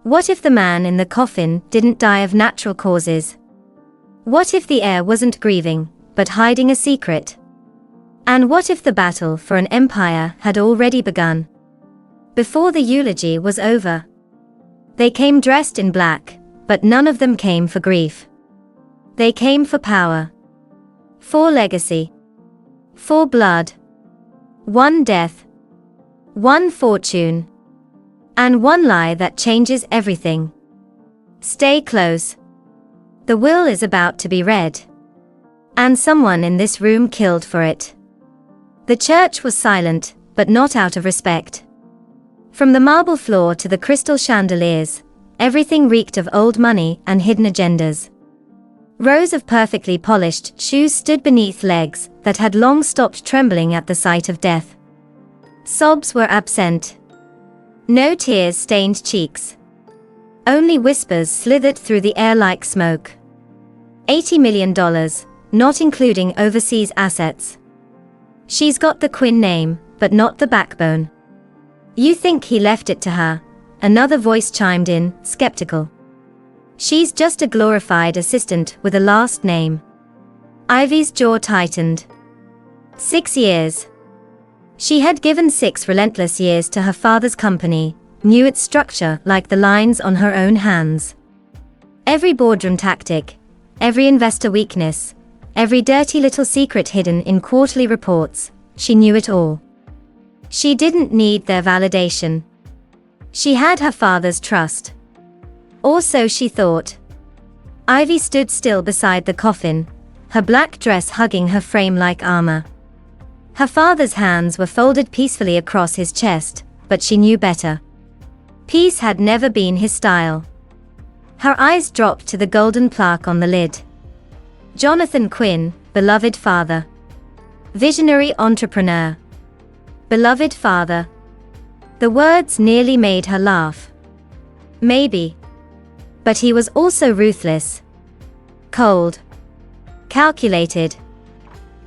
What if the man in the coffin didn't die of natural causes? What if the heir wasn't grieving, but hiding a secret? And what if the battle for an empire had already begun? Before the eulogy was over. They came dressed in black, but none of them came for grief. They came for power. For legacy. For blood. One death. One fortune. And one lie that changes everything. Stay close. The will is about to be read. And someone in this room killed for it. The church was silent, but not out of respect. From the marble floor to the crystal chandeliers, everything reeked of old money and hidden agendas. Rows of perfectly polished shoes stood beneath legs that had long stopped trembling at the sight of death. Sobs were absent. No tears stained cheeks. Only whispers slithered through the air like smoke. $80 million, not including overseas assets. She's got the Quinn name, but not the backbone. You think he left it to her? Another voice chimed in, skeptical. She's just a glorified assistant with a last name. Ivy's jaw tightened. 6 years. She had given 6 relentless years to her father's company, knew its structure like the lines on her own hands. Every boardroom tactic, every investor weakness, every dirty little secret hidden in quarterly reports, she knew it all. She didn't need their validation. She had her father's trust. Or so she thought. Ivy stood still beside the coffin, her black dress hugging her frame like armor. Her father's hands were folded peacefully across his chest, but she knew better. Peace had never been his style. Her eyes dropped to the golden plaque on the lid. Jonathan Quinn, beloved father. Visionary entrepreneur. Beloved father. The words nearly made her laugh. Maybe. But he was also ruthless. Cold. Calculated.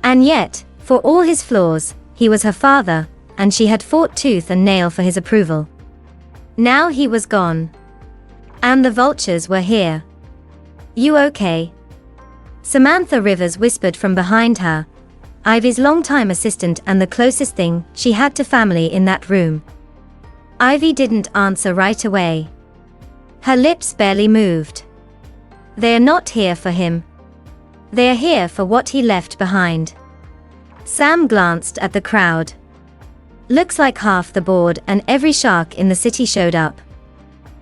And yet, for all his flaws, he was her father, and she had fought tooth and nail for his approval. Now he was gone. And the vultures were here. You okay? Samantha Rivers whispered from behind her, Ivy's longtime assistant and the closest thing she had to family in that room. Ivy didn't answer right away. Her lips barely moved. They're not here for him. They're here for what he left behind. Sam glanced at the crowd. Looks like half the board and every shark in the city showed up.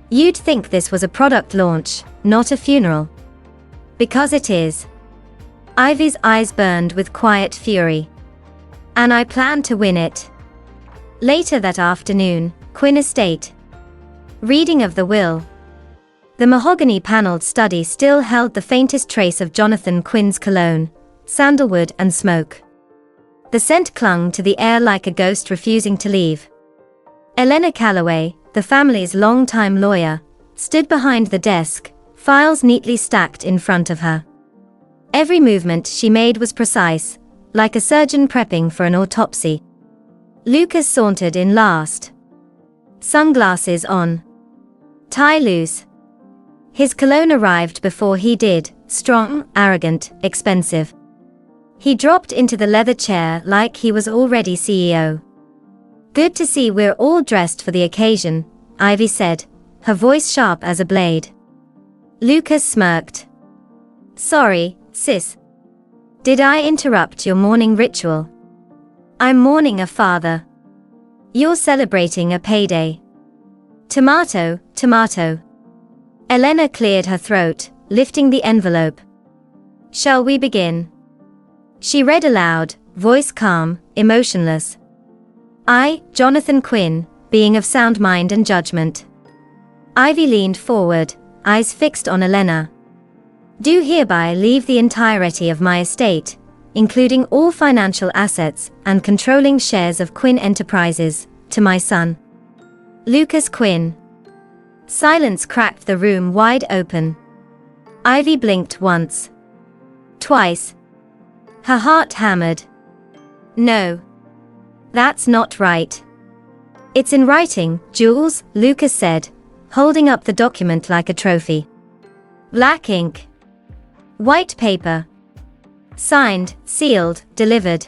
You'd think this was a product launch, not a funeral. Because it is. Ivy's eyes burned with quiet fury. And I plan to win it. Later that afternoon, Quinn Estate. Reading of the will. The mahogany-paneled study still held the faintest trace of Jonathan Quinn's cologne, sandalwood and smoke. The scent clung to the air like a ghost refusing to leave. Elena Calloway, the family's longtime lawyer, stood behind the desk, files neatly stacked in front of her. Every movement she made was precise, like a surgeon prepping for an autopsy. Lucas sauntered in last. Sunglasses on. Tie loose. His cologne arrived before he did, strong, arrogant, expensive. He dropped into the leather chair like he was already CEO. Good to see we're all dressed for the occasion, Ivy said, her voice sharp as a blade. Lucas smirked. Sorry, sis. Did I interrupt your morning ritual? I'm mourning a father. You're celebrating a payday. Tomato, tomato. Elena cleared her throat, lifting the envelope. Shall we begin? She read aloud, voice calm, emotionless. I, Jonathan Quinn, being of sound mind and judgment. Ivy leaned forward, eyes fixed on Elena. Do hereby leave the entirety of my estate, including all financial assets and controlling shares of Quinn Enterprises, to my son. Lucas Quinn. Silence cracked the room wide open. Ivy blinked once. Twice. Her heart hammered. No. That's not right. It's in writing, Jules, Lucas said, holding up the document like a trophy. Black ink. White paper. Signed, sealed, delivered.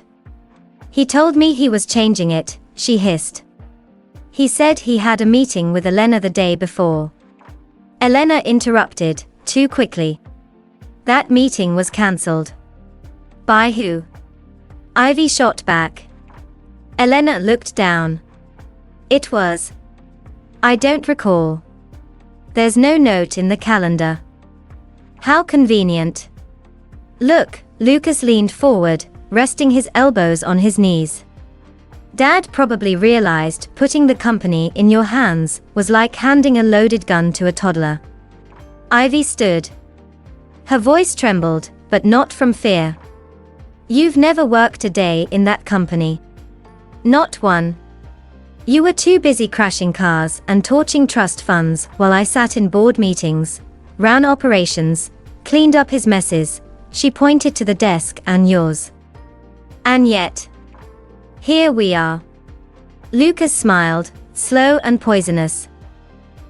He told me he was changing it, she hissed. He said he had a meeting with Elena the day before. Elena interrupted, too quickly. That meeting was cancelled. By who? Ivy shot back. Elena looked down. It was. I don't recall. There's no note in the calendar. How convenient. Look, Lucas leaned forward, resting his elbows on his knees. Dad probably realized putting the company in your hands was like handing a loaded gun to a toddler. Ivy stood. Her voice trembled, but not from fear. You've never worked a day in that company. Not one. You were too busy crashing cars and torching trust funds while I sat in board meetings, ran operations, cleaned up his messes. She pointed to the desk and yours. And yet, here we are. Lucas smiled, slow and poisonous.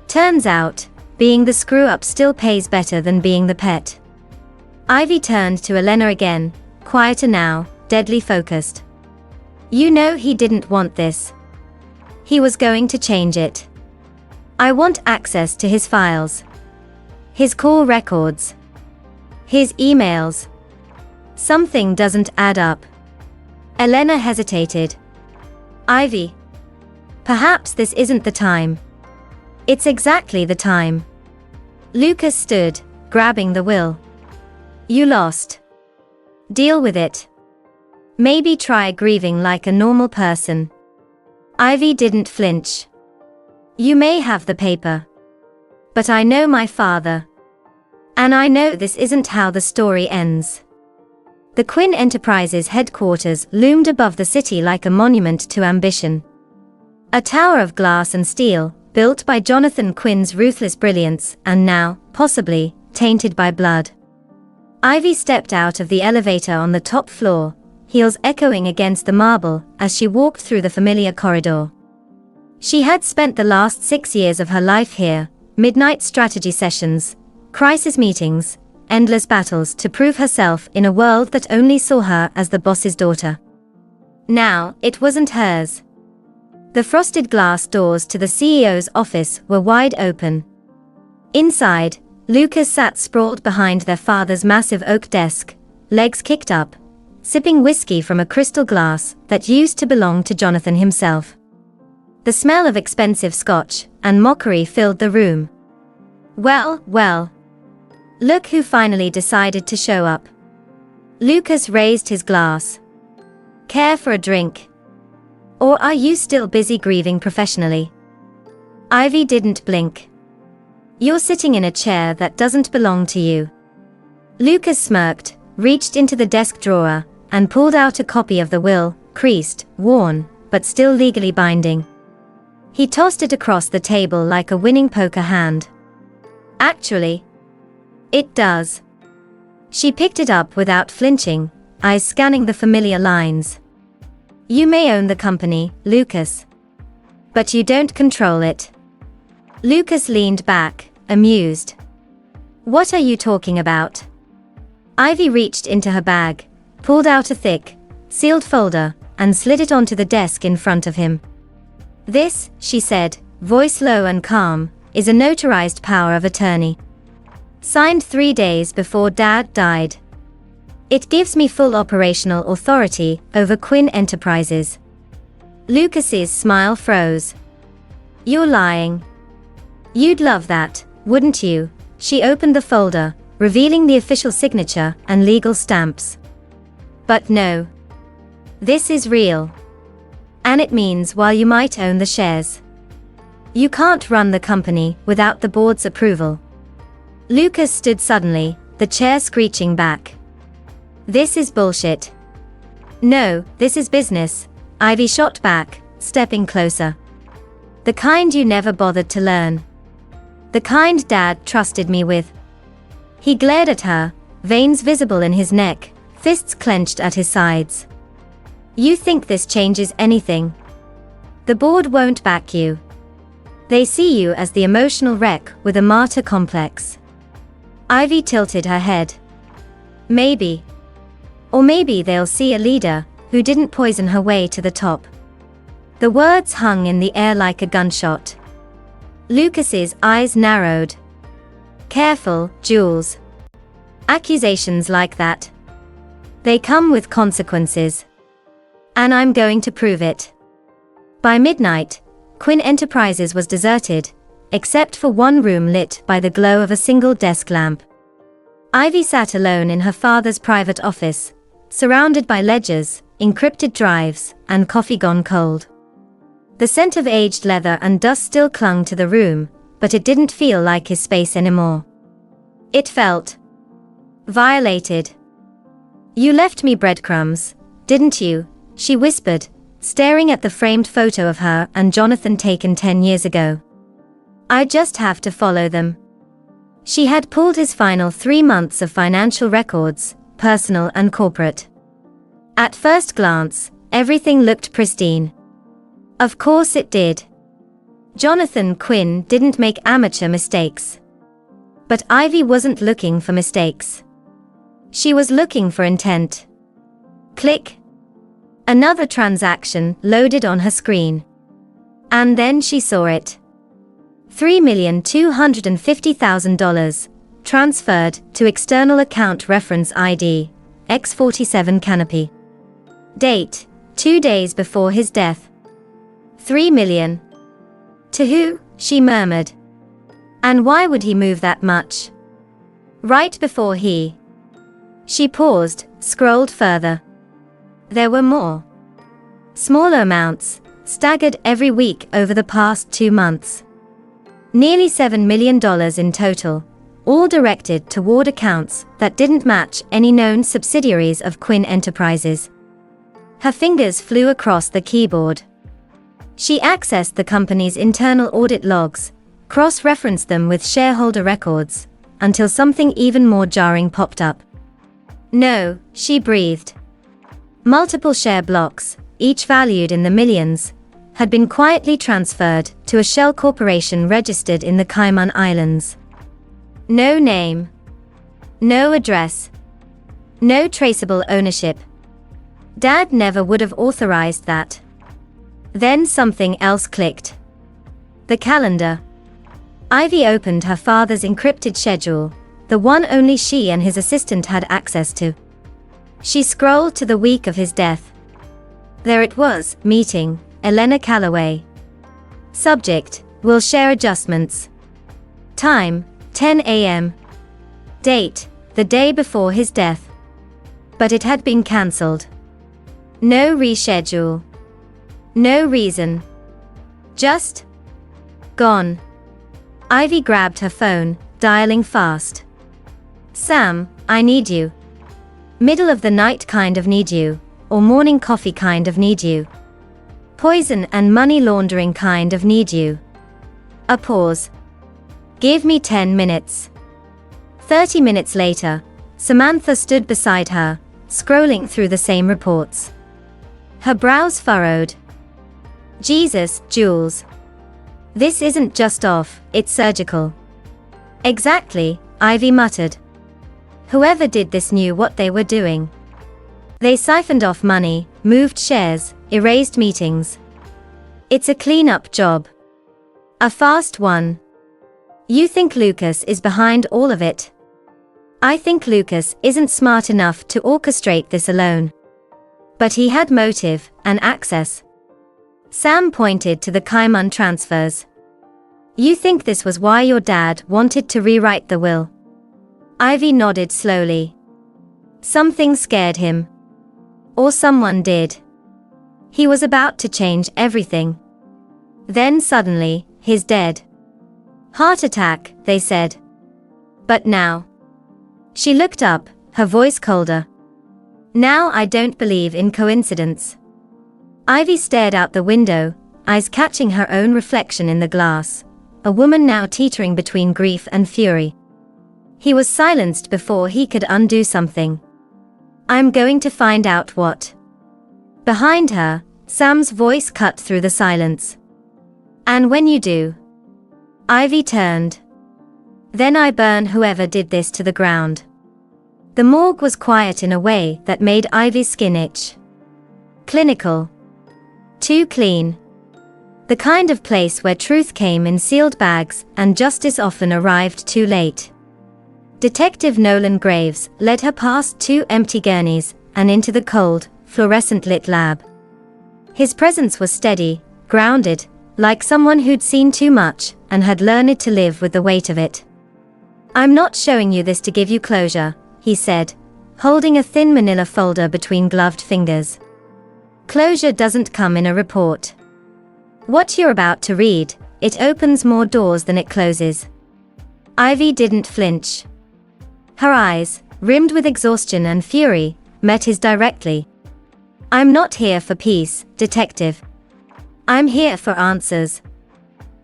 Turns out, being the screw-up still pays better than being the pet. Ivy turned to Elena again, quieter now, deadly focused. You know he didn't want this. He was going to change it. I want access to his files. His call records. His emails. Something doesn't add up. Elena hesitated. Ivy. Perhaps this isn't the time. It's exactly the time. Lucas stood, grabbing the will. You lost. Deal with it. Maybe try grieving like a normal person. Ivy didn't flinch. You may have the paper. But I know my father. And I know this isn't how the story ends. The Quinn Enterprises headquarters loomed above the city like a monument to ambition. A tower of glass and steel, built by Jonathan Quinn's ruthless brilliance, and now, possibly, tainted by blood. Ivy stepped out of the elevator on the top floor, heels echoing against the marble as she walked through the familiar corridor. She had spent the last 6 years of her life here, midnight strategy sessions, crisis meetings, endless battles to prove herself in a world that only saw her as the boss's daughter. Now, it wasn't hers. The frosted glass doors to the CEO's office were wide open. Inside, Lucas sat sprawled behind their father's massive oak desk, legs kicked up, sipping whiskey from a crystal glass that used to belong to Jonathan himself. The smell of expensive scotch and mockery filled the room. Well, well. Look who finally decided to show up. Lucas raised his glass. Care for a drink? Or are you still busy grieving professionally? Ivy didn't blink. You're sitting in a chair that doesn't belong to you. Lucas smirked, reached into the desk drawer, and pulled out a copy of the will, creased, worn, but still legally binding. He tossed it across the table like a winning poker hand. Actually, it does. She picked it up without flinching, eyes scanning the familiar lines. You may own the company, Lucas. But you don't control it. Lucas leaned back, amused. What are you talking about? Ivy reached into her bag, pulled out a thick, sealed folder, and slid it onto the desk in front of him. This, she said, voice low and calm, is a notarized power of attorney. Signed 3 days before Dad died. It gives me full operational authority over Quinn Enterprises. Lucas's smile froze. You're lying. You'd love that, wouldn't you? She opened the folder, revealing the official signature and legal stamps. But no. This is real. And it means while you might own the shares, you can't run the company without the board's approval. Lucas stood suddenly, the chair screeching back. This is bullshit. No, this is business, Ivy shot back, stepping closer. The kind you never bothered to learn. The kind Dad trusted me with. He glared at her, veins visible in his neck, fists clenched at his sides. You think this changes anything? The board won't back you. They see you as the emotional wreck with a martyr complex. Ivy tilted her head. Maybe. Or maybe they'll see a leader who didn't poison her way to the top. The words hung in the air like a gunshot. Lucas's eyes narrowed. Careful, Jules. Accusations like that. They come with consequences. And I'm going to prove it. By midnight, Quinn Enterprises was deserted, except for one room lit by the glow of a single desk lamp. Ivy sat alone in her father's private office, surrounded by ledgers, encrypted drives, and coffee gone cold. The scent of aged leather and dust still clung to the room, but it didn't feel like his space anymore. It felt violated. You left me breadcrumbs, didn't you? She whispered, staring at the framed photo of her and Jonathan taken 10 years ago. I just have to follow them. She had pulled his final 3 months of financial records, personal and corporate. At first glance, everything looked pristine. Of course it did. Jonathan Quinn didn't make amateur mistakes. But Ivy wasn't looking for mistakes. She was looking for intent. Click. Another transaction loaded on her screen. And then she saw it. $3,250,000, transferred to external account reference ID, X47 Canopy. Date, 2 days before his death. $3 million. To who? She murmured. And why would he move that much? Right before he... She paused, scrolled further. There were more. Smaller amounts, staggered every week over the past 2 months. Nearly $7 million in total, all directed toward accounts that didn't match any known subsidiaries of Quinn Enterprises. Her fingers flew across the keyboard. She accessed the company's internal audit logs, cross-referenced them with shareholder records, until something even more jarring popped up. No, she breathed. Multiple share blocks, each valued in the millions, had been quietly transferred to a shell corporation registered in the Cayman Islands. No name. No address. No traceable ownership. Dad never would have authorized that. Then something else clicked. The calendar. Ivy opened her father's encrypted schedule, the one only she and his assistant had access to. She scrolled to the week of his death. There it was, meeting, Elena Calloway. Subject, will share adjustments. Time, 10 a.m. Date, the day before his death. But it had been cancelled. No reschedule. No reason. Just gone. Ivy grabbed her phone, dialing fast. Sam, I need you. Middle of the night kind of need you, or morning coffee kind of need you. Poison and money laundering kind of need you. A pause. Give me 10 minutes. 30 minutes later, Samantha stood beside her, scrolling through the same reports. Her brows furrowed. Jesus, Jules. This isn't just off, it's surgical. Exactly, Ivy muttered. Whoever did this knew what they were doing. They siphoned off money, moved shares, erased meetings. It's a clean-up job. A fast one. You think Lucas is behind all of it? I think Lucas isn't smart enough to orchestrate this alone. But he had motive and access. Sam pointed to the Cayman transfers. You think this was why your dad wanted to rewrite the will? Ivy nodded slowly. Something scared him. Or someone did. He was about to change everything. Then suddenly, he's dead. Heart attack, they said. But now. She looked up, her voice colder. Now I don't believe in coincidence. Ivy stared out the window, eyes catching her own reflection in the glass, a woman now teetering between grief and fury. He was silenced before he could undo something. I'm going to find out what. Behind her, Sam's voice cut through the silence. And when you do, Ivy turned. Then I burn whoever did this to the ground. The morgue was quiet in a way that made Ivy's skin itch. Clinical. Too clean. The kind of place where truth came in sealed bags and justice often arrived too late. Detective Nolan Graves led her past 2 empty gurneys and into the cold, fluorescent-lit lab. His presence was steady, grounded, like someone who'd seen too much and had learned to live with the weight of it. "I'm not showing you this to give you closure," he said, holding a thin manila folder between gloved fingers. "Closure doesn't come in a report. What you're about to read, it opens more doors than it closes." Ivy didn't flinch. Her eyes, rimmed with exhaustion and fury, met his directly. "I'm not here for peace, detective. I'm here for answers."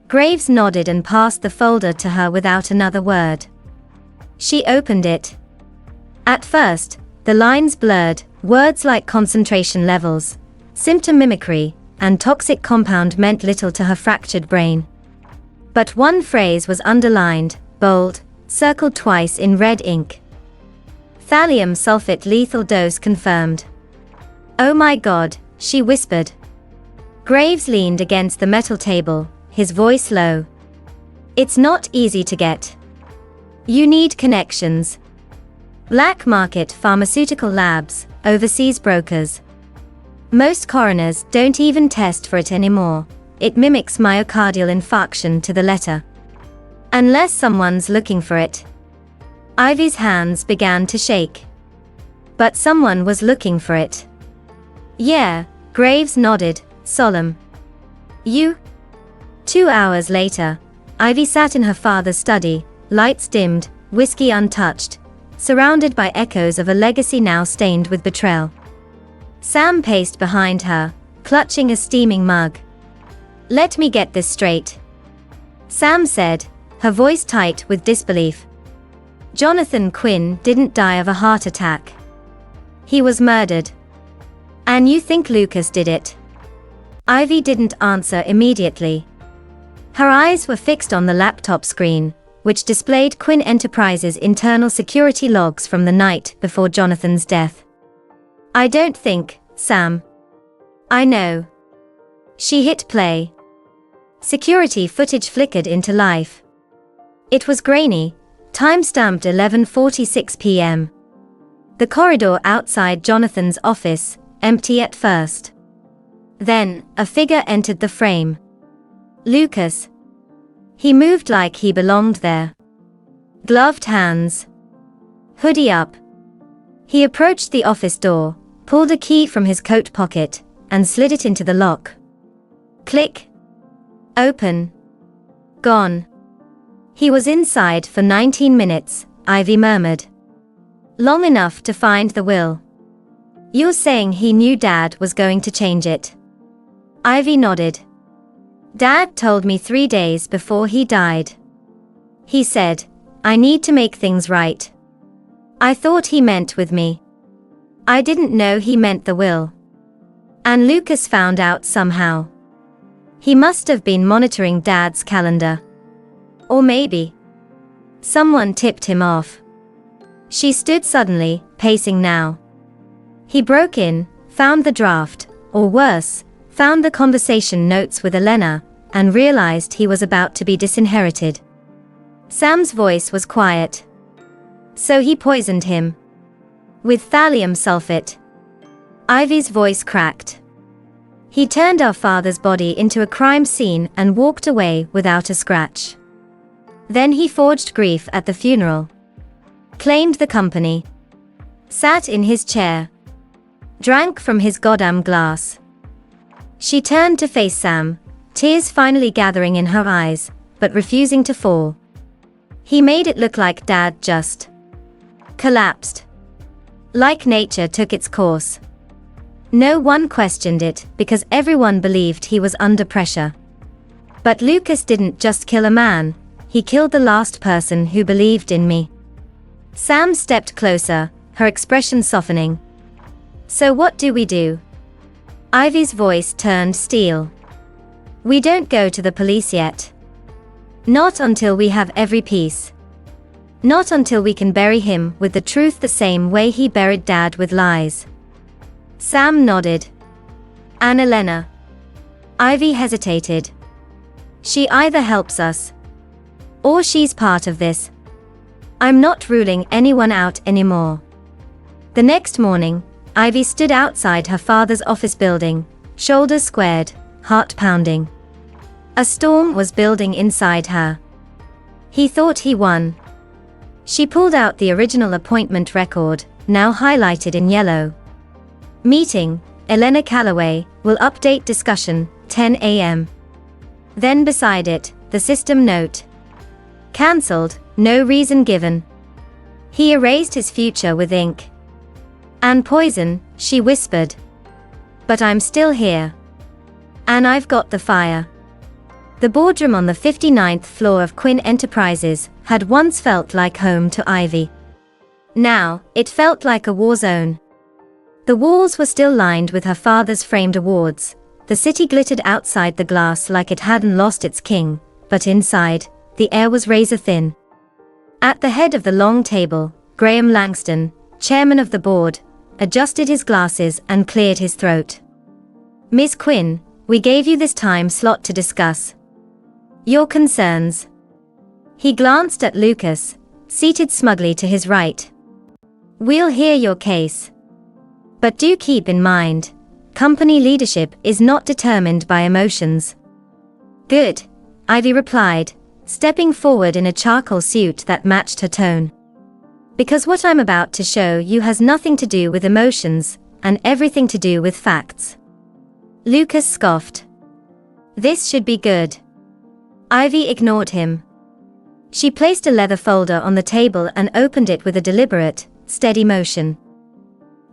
Graves nodded and passed the folder to her without another word. She opened it. At first, the lines blurred, words like concentration levels, symptom mimicry, and toxic compound meant little to her fractured brain. But one phrase was underlined, bold, circled twice in red ink. "Thallium sulfate lethal dose confirmed." "Oh my God," she whispered. Graves leaned against the metal table, his voice low. "It's not easy to get. You need connections. Black market pharmaceutical labs, overseas brokers. Most coroners don't even test for it anymore. It mimics myocardial infarction to the letter. Unless someone's looking for it." Ivy's hands began to shake. "But someone was looking for it." "Yeah," Graves nodded, solemn. "You?" 2 hours later, Ivy sat in her father's study, lights dimmed, whiskey untouched, surrounded by echoes of a legacy now stained with betrayal. Sam paced behind her, clutching a steaming mug. "Let me get this straight," Sam said, her voice tight with disbelief. "Jonathan Quinn didn't die of a heart attack. He was murdered. And you think Lucas did it?" Ivy didn't answer immediately. Her eyes were fixed on the laptop screen, which displayed Quinn Enterprises' internal security logs from the night before Jonathan's death. "I don't think, Sam. I know." She hit play. Security footage flickered into life. It was grainy, time-stamped 11:46 p.m. The corridor outside Jonathan's office, empty at first. Then, a figure entered the frame. Lucas. He moved like he belonged there. Gloved hands. Hoodie up. He approached the office door, pulled a key from his coat pocket, and slid it into the lock. Click. Open. Gone. He was inside for 19 minutes, Ivy murmured. Long enough to find the will. You're saying he knew Dad was going to change it? Ivy nodded. Dad told me 3 days before he died. He said, I need to make things right. I thought he meant with me. I didn't know he meant the will. And Lucas found out somehow. He must have been monitoring Dad's calendar. Or maybe someone tipped him off. She stood suddenly, pacing now. He broke in, found the draft, or worse, found the conversation notes with Elena, and realized he was about to be disinherited. Sam's voice was quiet. So he poisoned him. With thallium sulfate. Ivy's voice cracked. He turned our father's body into a crime scene and walked away without a scratch. Then he forged grief at the funeral. Claimed the company. Sat in his chair. Drank from his goddamn glass. She turned to face Sam, tears finally gathering in her eyes, but refusing to fall. He made it look like Dad just collapsed. Like nature took its course. No one questioned it because everyone believed he was under pressure. But Lucas didn't just kill a man, he killed the last person who believed in me. Sam stepped closer, her expression softening. So what do we do? Ivy's voice turned steel. We don't go to the police yet. Not until we have every piece. Not until we can bury him with the truth the same way he buried Dad with lies. Sam nodded. And Elena? Ivy hesitated. She either helps us, or she's part of this. I'm not ruling anyone out anymore. The next morning, Ivy stood outside her father's office building, shoulders squared, heart pounding. A storm was building inside her. He thought he won. She pulled out the original appointment record, now highlighted in yellow. Meeting, Elena Callaway, will update discussion, 10 a.m. Then beside it, the system note. Cancelled, no reason given. He erased his future with ink. And poison, she whispered. But I'm still here. And I've got the fire. The boardroom on the 59th floor of Quinn Enterprises had once felt like home to Ivy. Now, it felt like a war zone. The walls were still lined with her father's framed awards. The city glittered outside the glass like it hadn't lost its king, but inside, the air was razor thin. At the head of the long table, Graham Langston, chairman of the board, adjusted his glasses and cleared his throat. Ms. Quinn, we gave you this time slot to discuss your concerns. He glanced at Lucas, seated smugly to his right. We'll hear your case. But do keep in mind, company leadership is not determined by emotions. Good, Ivy replied, stepping forward in a charcoal suit that matched her tone. Because what I'm about to show you has nothing to do with emotions, and everything to do with facts. Lucas scoffed. This should be good. Ivy ignored him. She placed a leather folder on the table and opened it with a deliberate, steady motion.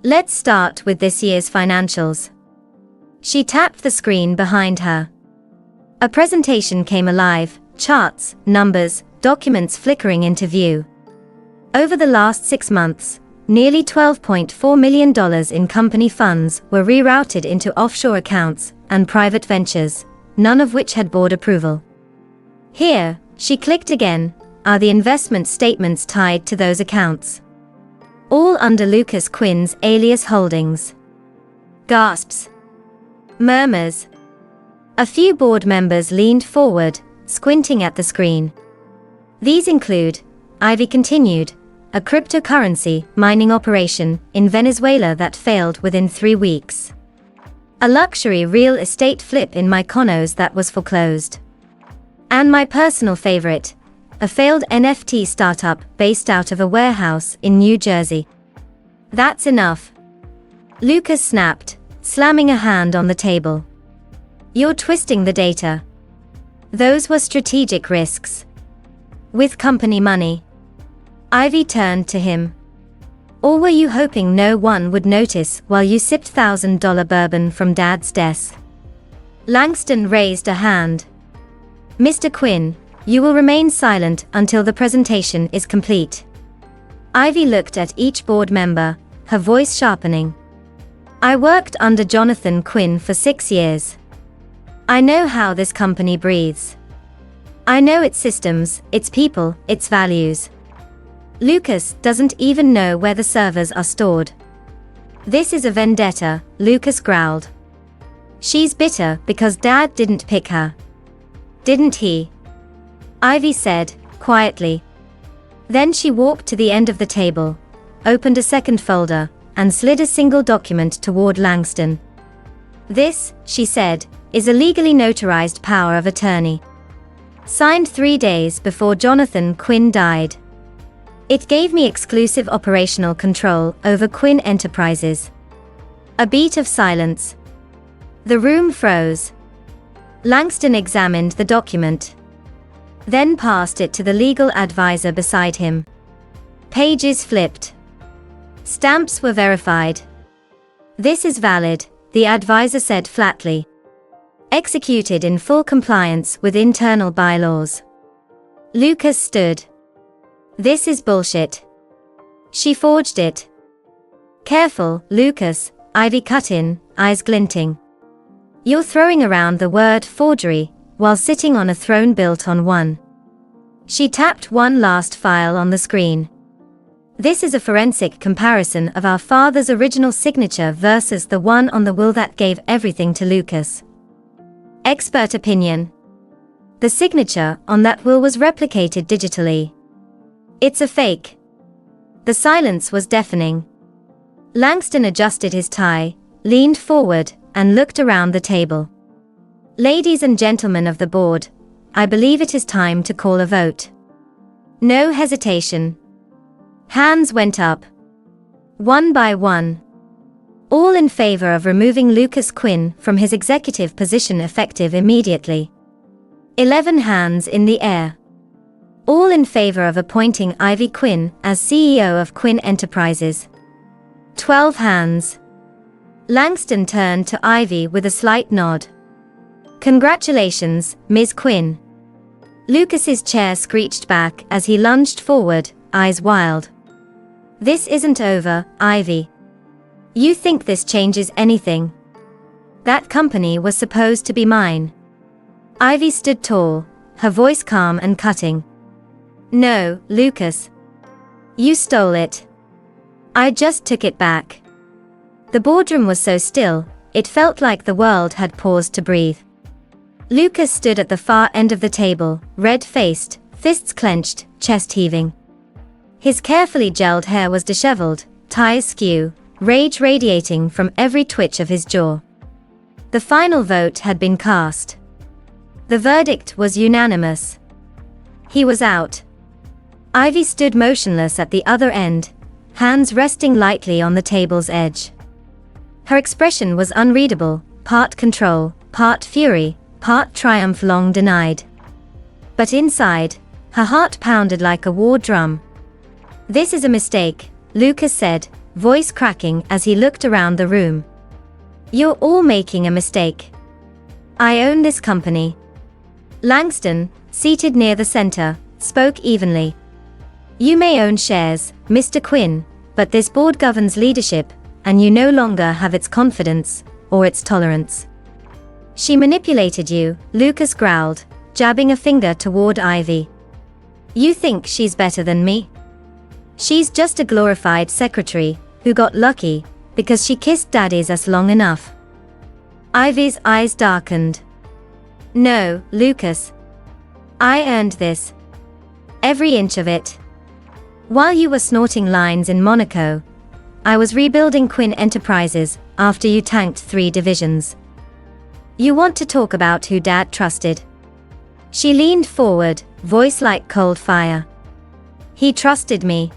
Let's start with this year's financials. She tapped the screen behind her. A presentation came alive, charts, numbers, documents flickering into view. Over the last 6 months, nearly $12.4 million in company funds were rerouted into offshore accounts and private ventures, none of which had board approval. Here, she clicked again, are the investment statements tied to those accounts. All under Lucas Quinn's alias holdings. Gasps. Murmurs. A few board members leaned forward, squinting at the screen. These include, Ivy continued, a cryptocurrency mining operation in Venezuela that failed within 3 weeks. A luxury real estate flip in Mykonos that was foreclosed. And my personal favorite, a failed NFT startup based out of a warehouse in New Jersey. That's enough. Lucas snapped, slamming a hand on the table. You're twisting the data. Those were strategic risks. With company money. Ivy turned to him. Or were you hoping no one would notice while you sipped $1,000 bourbon from Dad's desk? Langston raised a hand. Mr. Quinn, you will remain silent until the presentation is complete. Ivy looked at each board member, her voice sharpening. I worked under Jonathan Quinn for 6 years. I know how this company breathes. I know its systems, its people, its values. Lucas doesn't even know where the servers are stored. This is a vendetta, Lucas growled. She's bitter because Dad didn't pick her. Didn't he? Ivy said, quietly. Then she walked to the end of the table, opened a second folder, and slid a single document toward Langston. This, she said, is a legally notarized power of attorney. Signed 3 days before Jonathan Quinn died. It gave me exclusive operational control over Quinn Enterprises. A beat of silence. The room froze. Langston examined the document. Then passed it to the legal advisor beside him. Pages flipped. Stamps were verified. This is valid, the advisor said flatly. Executed in full compliance with internal bylaws. Lucas stood. This is bullshit. She forged it. Careful, Lucas, Ivy cut in, eyes glinting. You're throwing around the word forgery, while sitting on a throne built on one. She tapped one last file on the screen. This is a forensic comparison of our father's original signature versus the one on the will that gave everything to Lucas. Expert opinion. The signature on that will was replicated digitally. It's a fake. The silence was deafening. Langston adjusted his tie, leaned forward, and looked around the table. Ladies and gentlemen of the board, I believe it is time to call a vote. No hesitation. Hands went up. One by one. All in favor of removing Lucas Quinn from his executive position effective immediately. 11 hands in the air. All in favor of appointing Ivy Quinn as CEO of Quinn Enterprises. 12 hands. Langston turned to Ivy with a slight nod. Congratulations, Ms. Quinn. Lucas's chair screeched back as he lunged forward, eyes wild. This isn't over, Ivy. You think this changes anything? That company was supposed to be mine. Ivy stood tall, her voice calm and cutting. No, Lucas. You stole it. I just took it back. The boardroom was so still, it felt like the world had paused to breathe. Lucas stood at the far end of the table, red-faced, fists clenched, chest heaving. His carefully gelled hair was disheveled, tie askew, rage radiating from every twitch of his jaw. The final vote had been cast. The verdict was unanimous. He was out. Ivy stood motionless at the other end, hands resting lightly on the table's edge. Her expression was unreadable, part control, part fury, part triumph long denied. But inside, her heart pounded like a war drum. This is a mistake, Lucas said, voice cracking as he looked around the room. You're all making a mistake. I own this company. Langston, seated near the center, spoke evenly. You may own shares, Mr. Quinn, but this board governs leadership, and you no longer have its confidence, or its tolerance. She manipulated you, Lucas growled, jabbing a finger toward Ivy. You think she's better than me? She's just a glorified secretary, who got lucky, because she kissed Daddy's ass long enough. Ivy's eyes darkened. No, Lucas. I earned this. Every inch of it. While you were snorting lines in Monaco, I was rebuilding Quinn Enterprises after you tanked 3 divisions. You want to talk about who Dad trusted? She leaned forward, voice like cold fire. He trusted me.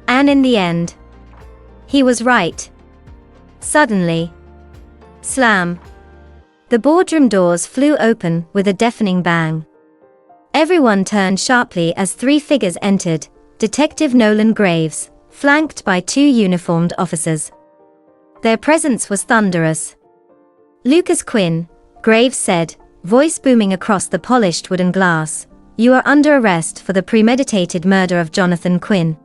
And in the end, he was right. Suddenly. Slam. The boardroom doors flew open with a deafening bang. Everyone turned sharply as 3 figures entered, Detective Nolan Graves, flanked by 2 uniformed officers. Their presence was thunderous. Lucas Quinn, Graves said, voice booming across the polished wooden glass, you are under arrest for the premeditated murder of Jonathan Quinn.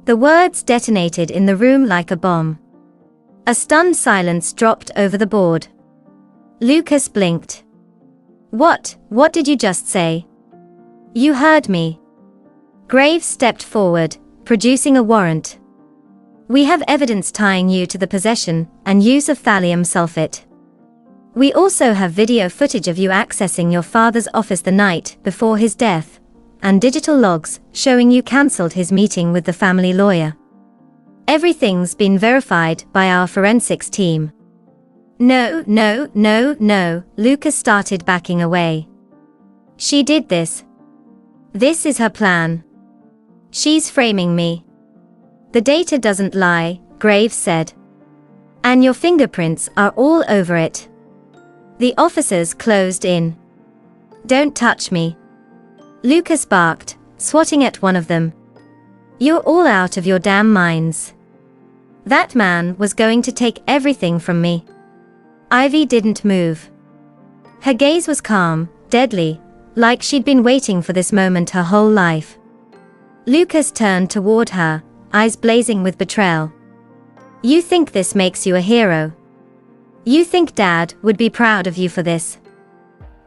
The words detonated in the room like a bomb. A stunned silence dropped over the board. Lucas blinked. What did you just say? You heard me. Graves stepped forward, producing a warrant. We have evidence tying you to the possession and use of thallium sulfate. We also have video footage of you accessing your father's office the night before his death, and digital logs showing you cancelled his meeting with the family lawyer. Everything's been verified by our forensics team. No, Lucas started backing away. She did this. This is her plan. She's framing me. The data doesn't lie, Graves said. And your fingerprints are all over it. The officers closed in. Don't touch me. Lucas barked, swatting at one of them. You're all out of your damn minds. That man was going to take everything from me. Ivy didn't move. Her gaze was calm, deadly, like she'd been waiting for this moment her whole life. Lucas turned toward her, eyes blazing with betrayal. You think this makes you a hero? You think Dad would be proud of you for this?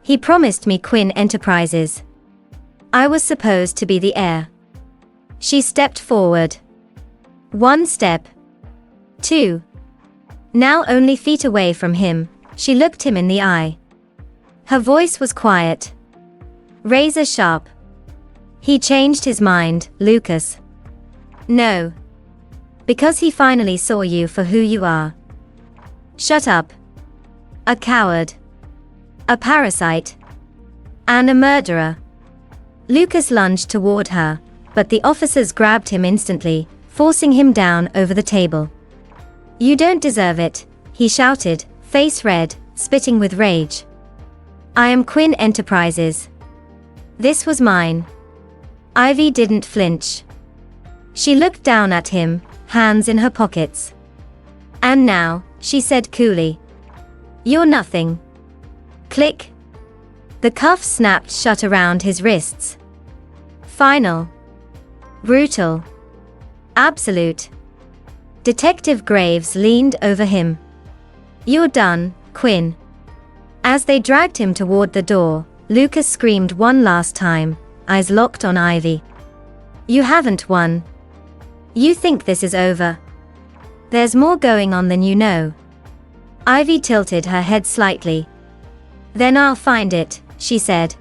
He promised me Quinn Enterprises. I was supposed to be the heir. She stepped forward. 1 step. 2. Now only feet away from him, she looked him in the eye. Her voice was quiet. Razor sharp. He changed his mind, Lucas. No. Because he finally saw you for who you are. Shut up. A coward. A parasite. And a murderer. Lucas lunged toward her, but the officers grabbed him instantly, forcing him down over the table. You don't deserve it, he shouted, face red, spitting with rage. I am Quinn Enterprises. This was mine. Ivy didn't flinch. She looked down at him, hands in her pockets. And now, she said coolly. You're nothing. Click. The cuffs snapped shut around his wrists. Final. Brutal. Absolute. Detective Graves leaned over him. You're done, Quinn. As they dragged him toward the door, Lucas screamed one last time, eyes locked on Ivy. You haven't won. You think this is over. There's more going on than you know. Ivy tilted her head slightly. Then I'll find it, she said.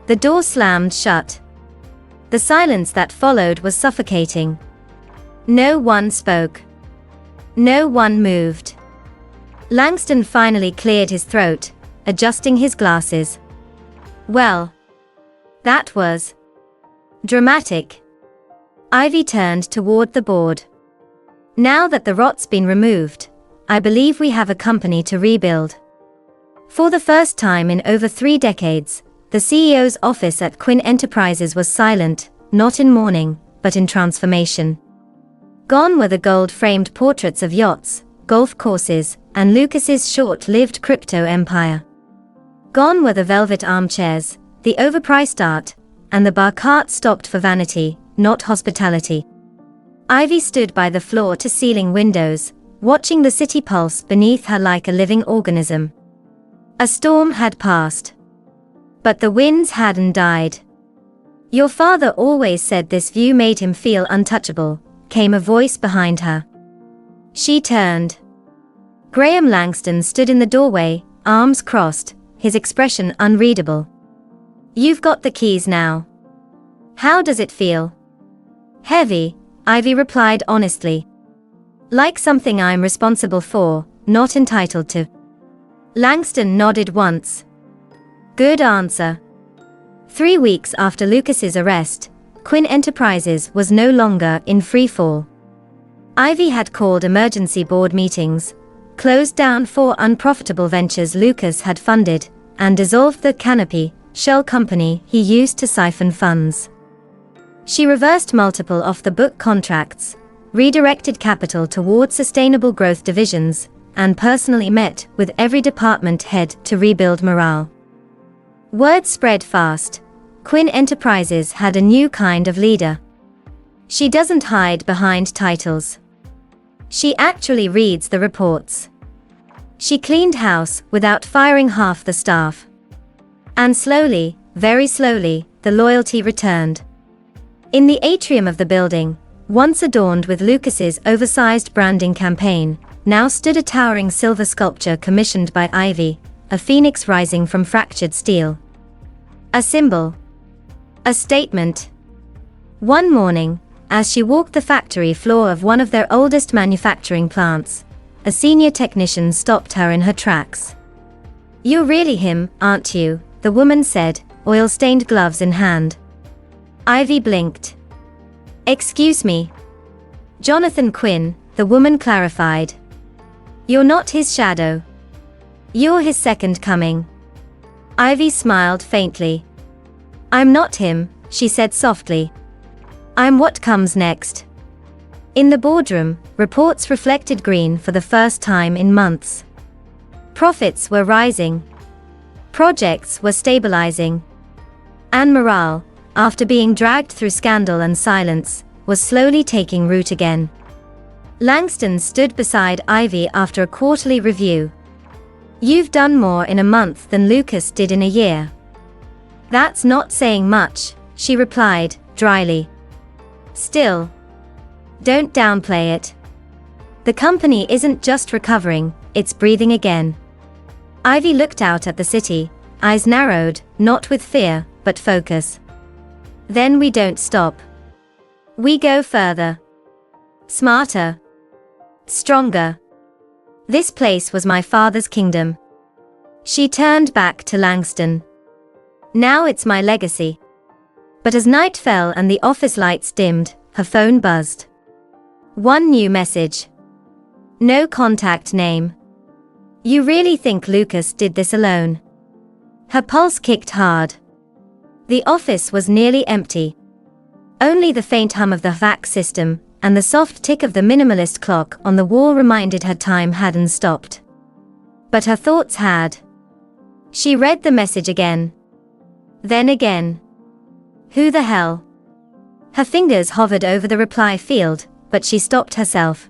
The door slammed shut. The silence that followed was suffocating. No one spoke. No one moved. Langston finally cleared his throat, adjusting his glasses. Well, that was dramatic. Ivy turned toward the board. Now that the rot's been removed, I believe we have a company to rebuild. For the first time in over 3 decades, the CEO's office at Quinn Enterprises was silent, not in mourning, but in transformation. Gone were the gold-framed portraits of yachts, golf courses, and Lucas's short-lived crypto empire. Gone were the velvet armchairs, the overpriced art, and the bar cart stopped for vanity, not hospitality. Ivy stood by the floor-to-ceiling windows, watching the city pulse beneath her like a living organism. A storm had passed. But the winds hadn't died. Your father always said this view made him feel untouchable, came a voice behind her. She turned. Graham Langston stood in the doorway, arms crossed, his expression unreadable. You've got the keys now. How does it feel? Heavy, Ivy replied honestly. Like something I'm responsible for, not entitled to. Langston nodded once. Good answer. 3 weeks after Lucas's arrest, Quinn Enterprises was no longer in free fall. Ivy had called emergency board meetings, closed down 4 unprofitable ventures Lucas had funded, and dissolved the Canopy shell company he used to siphon funds. She reversed multiple off-the-book contracts, redirected capital toward sustainable growth divisions, and personally met with every department head to rebuild morale. Word spread fast. Quinn Enterprises had a new kind of leader. She doesn't hide behind titles. She actually reads the reports. She cleaned house without firing half the staff. And slowly, very slowly, the loyalty returned. In the atrium of the building, once adorned with Lucas's oversized branding campaign, now stood a towering silver sculpture commissioned by Ivy, a phoenix rising from fractured steel. A symbol. A statement. One morning, as she walked the factory floor of one of their oldest manufacturing plants, a senior technician stopped her in her tracks. You're really him, aren't you? The woman said, oil-stained gloves in hand. Ivy blinked. Excuse me. Jonathan Quinn, the woman clarified. You're not his shadow. You're his second coming. Ivy smiled faintly. I'm not him, she said softly. I'm what comes next. In the boardroom, reports reflected green for the first time in months. Profits were rising. Projects were stabilizing. And morale, after being dragged through scandal and silence, was slowly taking root again. Langston stood beside Ivy after a quarterly review. You've done more in a month than Lucas did in a year. That's not saying much, she replied, dryly. Still. Don't downplay it. The company isn't just recovering, it's breathing again. Ivy looked out at the city, eyes narrowed, not with fear, but focus. Then we don't stop. We go further. Smarter. Stronger. This place was my father's kingdom. She turned back to Langston. Now it's my legacy. But as night fell and the office lights dimmed, her phone buzzed. One new message. No contact name. You really think Lucas did this alone? Her pulse kicked hard. The office was nearly empty. Only the faint hum of the fax system and the soft tick of the minimalist clock on the wall reminded her time hadn't stopped. But her thoughts had. She read the message again. Then again. Who the hell? Her fingers hovered over the reply field, but she stopped herself.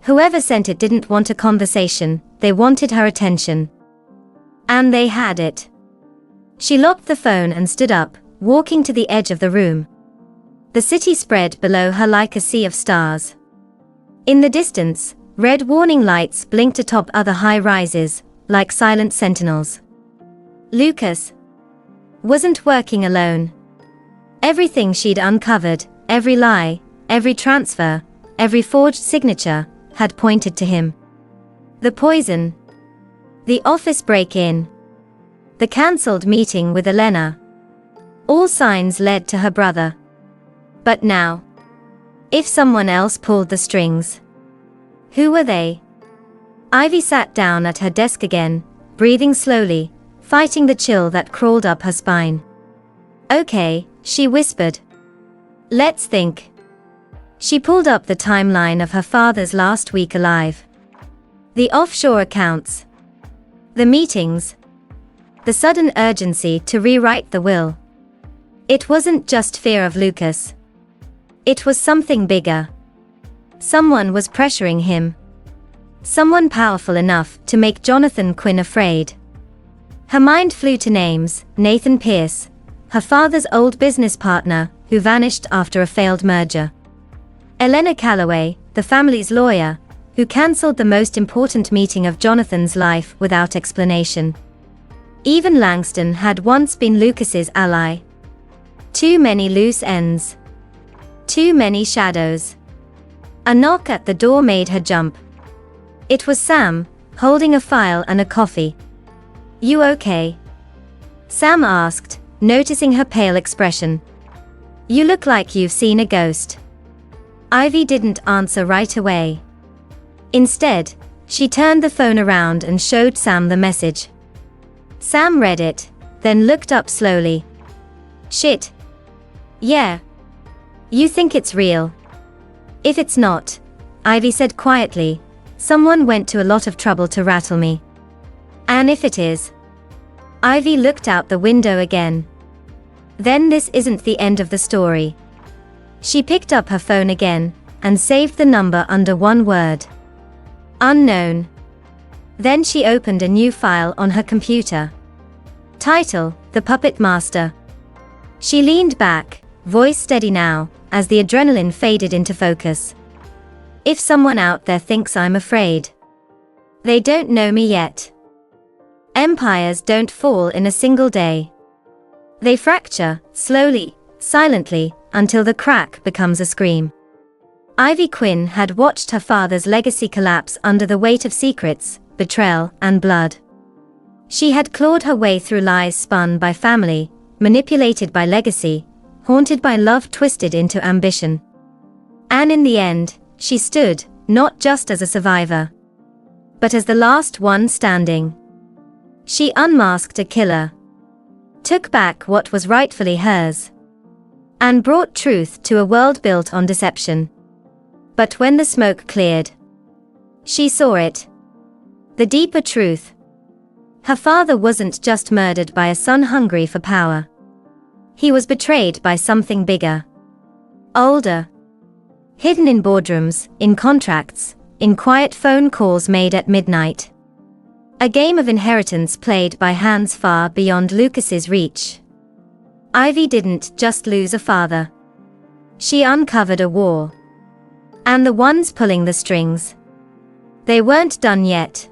Whoever sent it didn't want a conversation, they wanted her attention. And they had it. She locked the phone and stood up, walking to the edge of the room. The city spread below her like a sea of stars. In the distance, red warning lights blinked atop other high-rises, like silent sentinels. Lucas wasn't working alone. Everything she'd uncovered, every lie, every transfer, every forged signature, had pointed to him. The poison. The office break-in. The cancelled meeting with Elena. All signs led to her brother. But now, if someone else pulled the strings, who were they? Ivy sat down at her desk again, breathing slowly, fighting the chill that crawled up her spine. Okay, she whispered. Let's think. She pulled up the timeline of her father's last week alive. The offshore accounts. The meetings. The sudden urgency to rewrite the will. It wasn't just fear of Lucas. It was something bigger. Someone was pressuring him. Someone powerful enough to make Jonathan Quinn afraid. Her mind flew to names: Nathan Pierce, her father's old business partner, who vanished after a failed merger. Elena Calloway, the family's lawyer, who cancelled the most important meeting of Jonathan's life without explanation. Even Langston had once been Lucas's ally. Too many loose ends. Too many shadows. A knock at the door made her jump. It was Sam, holding a file and a coffee. You okay? Sam asked, noticing her pale expression. You look like you've seen a ghost. Ivy didn't answer right away. Instead, she turned the phone around and showed Sam the message. Sam read it, then looked up slowly. Shit. Yeah. You think it's real? If it's not, Ivy said quietly, someone went to a lot of trouble to rattle me. And if it is? Ivy looked out the window again. Then this isn't the end of the story. She picked up her phone again, and saved the number under one word. Unknown. Then she opened a new file on her computer. Title: The Puppet Master. She leaned back, voice steady now, as the adrenaline faded into focus. If someone out there thinks I'm afraid, they don't know me yet. Empires don't fall in a single day. They fracture, slowly, silently, until the crack becomes a scream. Ivy Quinn had watched her father's legacy collapse under the weight of secrets, betrayal, and blood. She had clawed her way through lies spun by family, manipulated by legacy, haunted by love twisted into ambition. And in the end, she stood, not just as a survivor, but as the last one standing. She unmasked a killer, took back what was rightfully hers, and brought truth to a world built on deception. But when the smoke cleared, she saw it. The deeper truth. Her father wasn't just murdered by a son hungry for power. He was betrayed by something bigger. Older. Hidden in boardrooms, in contracts, in quiet phone calls made at midnight. A game of inheritance played by hands far beyond Lucas's reach. Ivy didn't just lose a father. She uncovered a war. And the ones pulling the strings, they weren't done yet.